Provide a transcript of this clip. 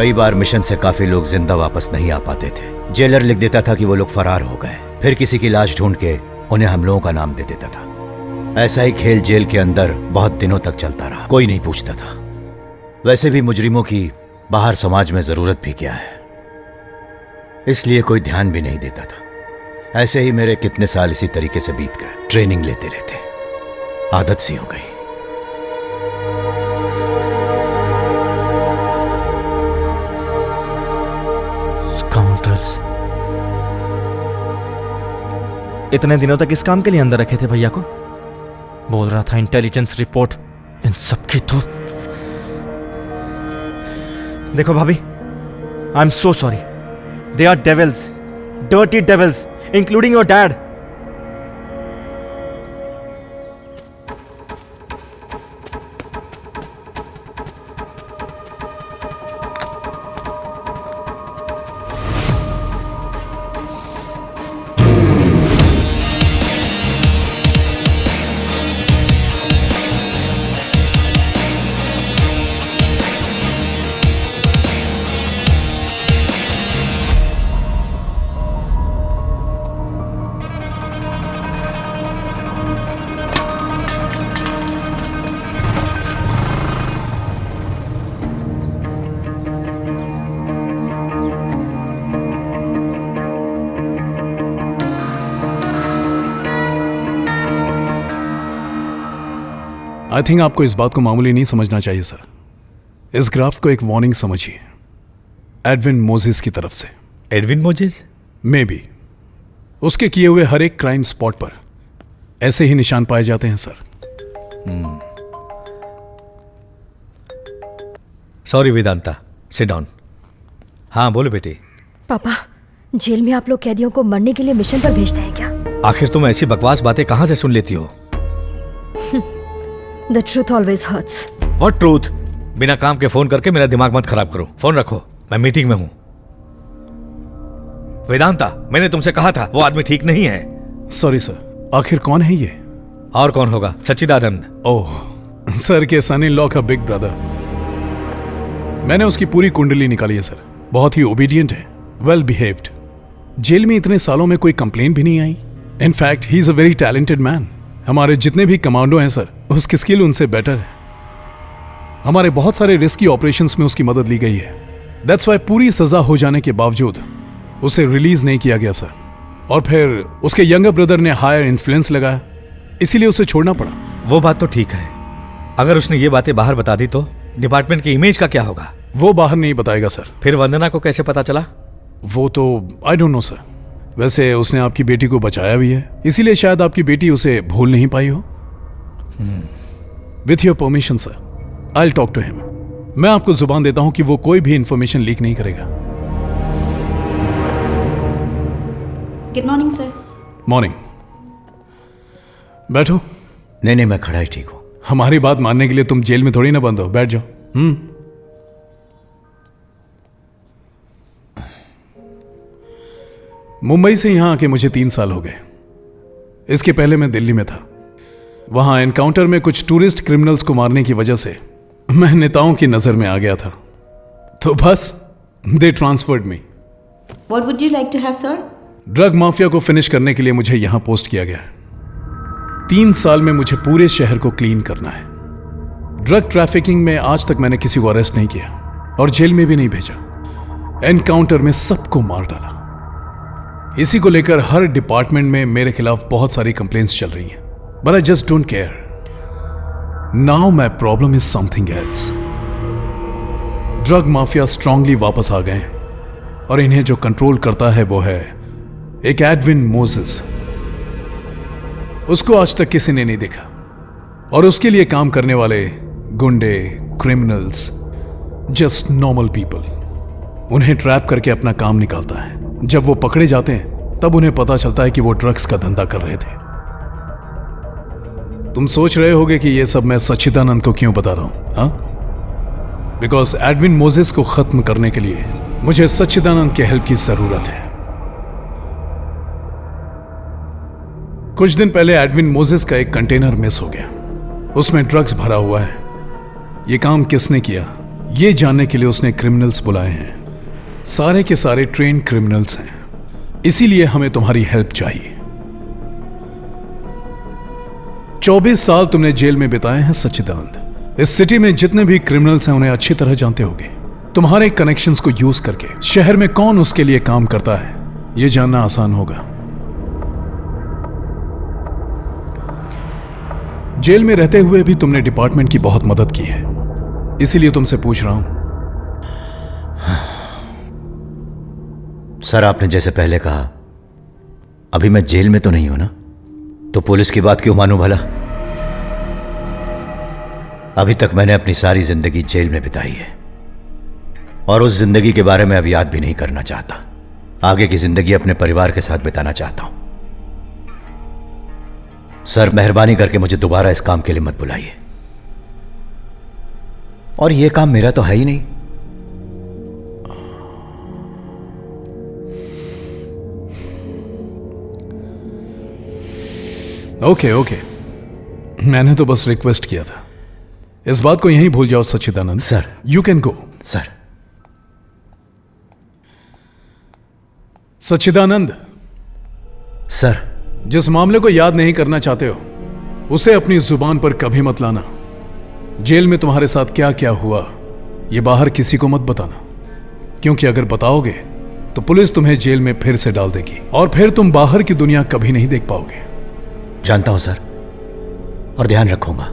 कई बार मिशन से काफी लोग जिंदा वापस नहीं आ पाते थे। जेलर लिख देता था कि वो लोग फरार हो गए, फिर किसी की लाश ढूंढ के उन्हें हम लोगों का नाम दे देता था। ऐसा ही खेल जेल के अंदर बहुत दिनों तक चलता रहा, कोई नहीं पूछता था। वैसे भी मुजरिमों की बाहर समाज में जरूरत भी क्या है, इसलिए कोई ध्यान भी नहीं देता था। ऐसे ही मेरे कितने साल इसी तरीके से बीत गए, ट्रेनिंग लेते लेते आदत सी हो गई। स्काउंड्रल्स। इतने दिनों तक इस काम के लिए अंदर रखे थे भैया को। बोल रहा था इंटेलिजेंस रिपोर्ट, इन सब की तो। देखो भाभी, I am so sorry. They are devils, dirty devils, including your dad. I think आपको इस बात को मामूली नहीं समझना चाहिए सर। इस ग्राफ को एक वार्निंग समझिए, एडविन मोजेस की तरफ से। Edwin Moses? मे बी उसके किए हुए हर एक क्राइम स्पॉट पर ऐसे ही निशान पाए जाते हैं sir. Sorry Vedanta, sit down. हाँ बोलो बेटी। पापा, जेल में आप लोग कैदियों को मरने के लिए मिशन पर भेजते हैं क्या? आखिर तुम ऐसी बकवास बातें कहां से सुन लेती हो? The truth always hurts. What truth? बिना काम के फोन करके मेरा दिमाग मत खराब करो। फोन रखो, मैं मीटिंग में हूं। वेदांता, मैंने तुमसे कहा था वो आदमी ठीक नहीं है। Sorry sir. आखिर कौन है ये? और कौन होगा? सच्चिदानंद। ओह, सर के सन इन लॉ का बिग ब्रदर। मैंने उसकी पूरी कुंडली निकाली है सर। बहुत ही ओबीडियंट है, वेल बिहेव्ड। जेल में इतने सालों में कोई कंप्लेन भी नहीं आई। In fact he is a very talented man. हमारे जितने भी कमांडो हैं सर, उसकी स्किल उनसे बेटर है। हमारे बहुत सारे रिस्की ऑपरेशंस में उसकी मदद ली गई है। दैट्स वाई पूरी सजा हो जाने के बावजूद उसे रिलीज नहीं किया गया सर। और फिर उसके यंगर ब्रदर ने हायर इन्फ्लुएंस लगाया, इसीलिए उसे छोड़ना पड़ा। वो बात तो ठीक है, अगर उसने ये बातें बाहर बता दी तो डिपार्टमेंट की इमेज का क्या होगा? वो बाहर नहीं बताएगा सर। फिर वंदना को कैसे पता चला? वो तो आई डोंट नो सर। वैसे उसने आपकी बेटी को बचाया भी है, इसीलिए शायद आपकी बेटी उसे भूल नहीं पाई हो। With your permission sir, I will talk to him. मैं आपको जुबान देता हूं कि वो कोई भी इंफॉर्मेशन लीक नहीं करेगा। Good morning sir. मॉर्निंग। बैठो। नहीं, मैं खड़ा ही ठीक हूं। हमारी बात मानने के लिए तुम जेल में थोड़ी ना बंद हो, बैठ जाओ। मुंबई से यहां आके मुझे 3 साल हो गए। इसके पहले मैं दिल्ली में था। वहां एनकाउंटर में कुछ टूरिस्ट क्रिमिनल्स को मारने की वजह से मैं नेताओं की नजर में आ गया था, तो बस they transferred me. What would you like to have, sir? Drug mafia को फिनिश करने के लिए मुझे यहां पोस्ट किया गया है। 3 साल में मुझे पूरे शहर को क्लीन करना है। ड्रग ट्रैफिकिंग में आज तक मैंने किसी को अरेस्ट नहीं किया और जेल में भी नहीं भेजा। एनकाउंटर में सबको मार डाला। इसी को लेकर हर डिपार्टमेंट में मेरे खिलाफ बहुत सारी कंप्लेंट्स चल रही हैं, but I just don't care. Now my problem is something else. Drug mafia strongly वापस आ गए हैं और इन्हें जो कंट्रोल करता है वो है एक एडविन मोजेस। उसको आज तक किसी ने नहीं देखा और उसके लिए काम करने वाले गुंडे, क्रिमिनल्स, जस्ट नॉर्मल पीपल उन्हें ट्रैप करके अपना काम निकालता है। जब वो पकड़े जाते हैं तब उन्हें पता चलता है कि वो ड्रग्स का धंधा कर रहे थे। तुम सोच रहे होगे कि ये सब मैं सच्चिदानंद को क्यों बता रहा हूं, हाँ? बिकॉज एडविन मोजेस को खत्म करने के लिए मुझे सच्चिदानंद के हेल्प की जरूरत है। कुछ दिन पहले एडविन मोजेस का एक कंटेनर मिस हो गया। उसमें ड्रग्स भरा हुआ है। ये काम किसने किया ये जानने के लिए उसने क्रिमिनल्स बुलाए हैं। सारे के सारे ट्रेन क्रिमिनल्स हैं, इसीलिए हमें तुम्हारी हेल्प चाहिए। 24 साल तुमने जेल में बिताए हैं सच्चिदानंद। इस सिटी में जितने भी क्रिमिनल्स हैं उन्हें अच्छी तरह जानते होगे। तुम्हारे कनेक्शंस को यूज करके शहर में कौन उसके लिए काम करता है यह जानना आसान होगा। जेल में रहते हुए भी तुमने डिपार्टमेंट की बहुत मदद की है, इसीलिए तुमसे पूछ रहा हूं। सर, आपने जैसे पहले कहा, अभी मैं जेल में तो नहीं हूं ना, तो पुलिस की बात क्यों मानूं भला? अभी तक मैंने अपनी सारी जिंदगी जेल में बिताई है और उस जिंदगी के बारे में अब याद भी नहीं करना चाहता। आगे की जिंदगी अपने परिवार के साथ बिताना चाहता हूं। सर, मेहरबानी करके मुझे दोबारा इस काम के लिए मत बुलाइए। और यह काम मेरा तो है ही नहीं। ओके, मैंने तो बस रिक्वेस्ट किया था। इस बात को यहीं भूल जाओ Sachidanand. Sir. You can go. Sir. Sachidanand, sir. जिस मामले को याद नहीं करना चाहते हो उसे अपनी जुबान पर कभी मत लाना। जेल में तुम्हारे साथ क्या क्या हुआ यह बाहर किसी को मत बताना, क्योंकि अगर बताओगे तो पुलिस तुम्हें जेल में फिर से डाल देगी और फिर तुम बाहर की दुनिया कभी नहीं देख पाओगे। जानता हूं सर, और ध्यान रखूंगा।